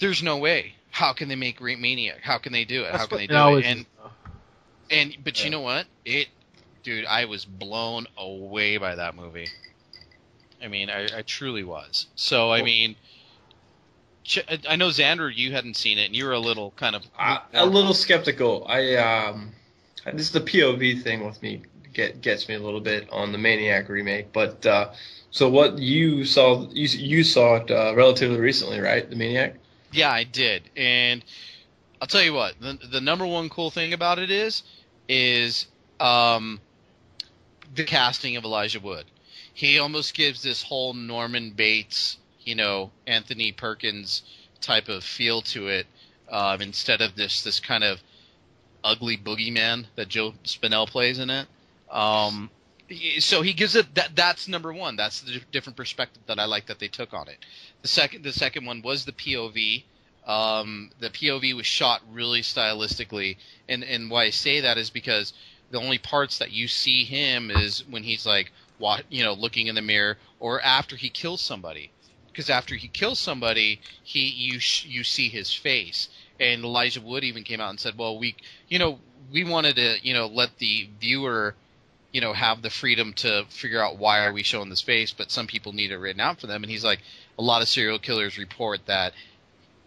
there's no way. How can they make Maniac? How can they do it? How can they do it? But you know what? Dude, I was blown away by that movie. I mean, I truly was. So, I mean, I know, Xander, you hadn't seen it, and you were a little kind of... a little skeptical. This is the POV thing with me. Gets me a little bit on the Maniac remake. But, so what you saw it relatively recently, right? The Maniac? Yeah, I did. And I'll tell you what, the number one cool thing about it is the casting of Elijah Wood. He almost gives this whole Norman Bates, Anthony Perkins type of feel to it, instead of this kind of ugly boogeyman that Joe Spinell plays in it. So he gives it that's number one. That's the different perspective that I like that they took on it. The second one was the POV. The POV was shot really stylistically, and why I say that is because the only parts that you see him is when he's like, looking in the mirror, or after he kills somebody. Because after he kills somebody, you see his face. And Elijah Wood even came out and said, "Well, we wanted to, let the viewer, have the freedom to figure out why are we showing this face, but some people need it written out for them." And he's like, a lot of serial killers report that,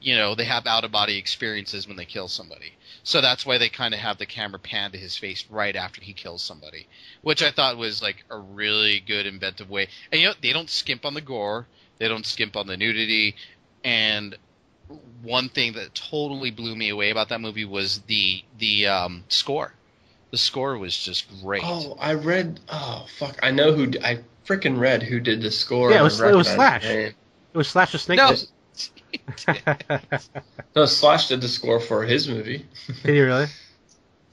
they have out-of-body experiences when they kill somebody. So that's why they kind of have the camera pan to his face right after he kills somebody, which I thought was like a really good inventive way. And they don't skimp on the gore, they don't skimp on the nudity, and one thing that totally blew me away about that movie was the score. The score was just great. Oh, I read. Oh, fuck! I know who. I freaking read who did the score. Yeah, it was Slash. It was Slash the Snake. No. No, Slash did the score for his movie. Did he really?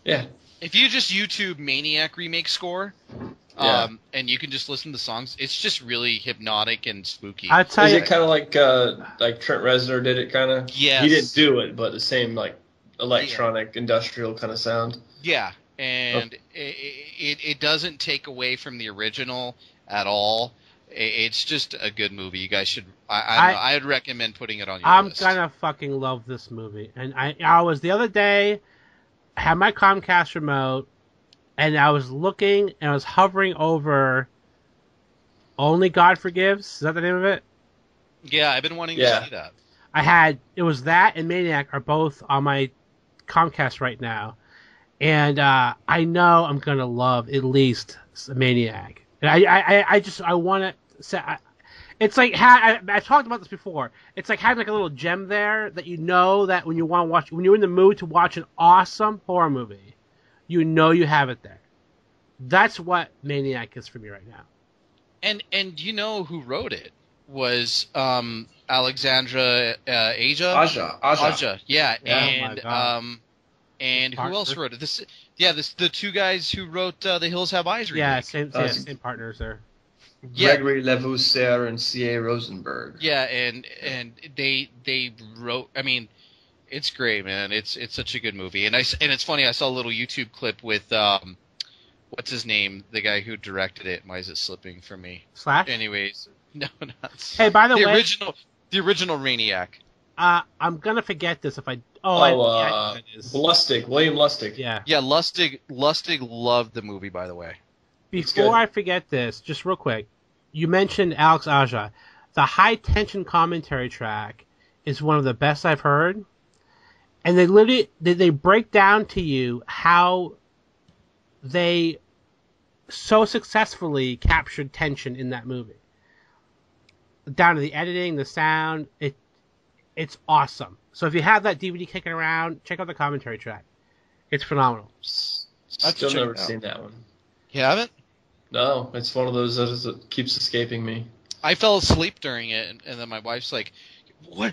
Yeah. If you just YouTube Maniac remake score, and you can just listen to the songs, it's just really hypnotic and spooky. I'll tell you, it kind of like Trent Reznor did it, kind of? Yes. He didn't do it, but the same like electronic industrial kind of sound. Yeah, and it doesn't take away from the original at all. It's just a good movie. You guys should. I'd recommend putting it on your list. I'm gonna fucking love this movie. And I was the other day, had my Comcast remote, and I was looking and I was hovering over Only God Forgives. Is that the name of it? Yeah, I've been wanting to see that. It was that and Maniac are both on my Comcast right now. And I know I'm gonna love at least Maniac. And I want to say, it's like I talked about this before. It's like having like a little gem there that that when you want to watch, when you're in the mood to watch an awesome horror movie, you have it there. That's what Maniac is for me right now. And who wrote it was Alexandra Aja. Yeah, and who else wrote it? The two guys who wrote The Hills Have Eyes remake. Yeah, same partners there. Gregory Levasseur and C.A. Rosenberg. Yeah, and they wrote. I mean, it's great, man. It's such a good movie, and it's funny. I saw a little YouTube clip with what's his name, the guy who directed it. Why is it slipping from me? Slash. Anyways, no, not. Hey, by the way, the original Maniac. I'm gonna forget this if I. Lustig, William Lustig. Yeah, Lustig loved the movie, by the way. Before I forget this, just real quick, you mentioned Alex Aja. The high tension commentary track is one of the best I've heard, and they break down to you how they so successfully captured tension in that movie, down to the editing, the sound. It's awesome. So if you have that DVD kicking around, check out the commentary track. It's phenomenal. I've still never seen that one. You haven't? No, it's one of those that keeps escaping me. I fell asleep during it, and then my wife's like, "What?"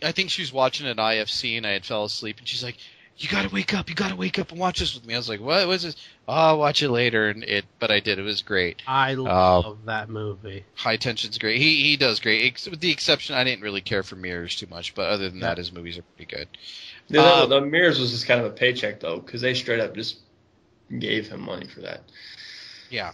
I think she was watching it at IFC, and I had fell asleep, and she's like, "You gotta wake up and watch this with me." I was like, "What was this?" "Oh, I'll watch it later," but I did. It was great. I love that movie. High Tension's great. He does great, with the exception I didn't really care for Mirrors too much, but other than that, his movies are pretty good. The Mirrors was just kind of a paycheck though, because they straight up just gave him money for that. Yeah.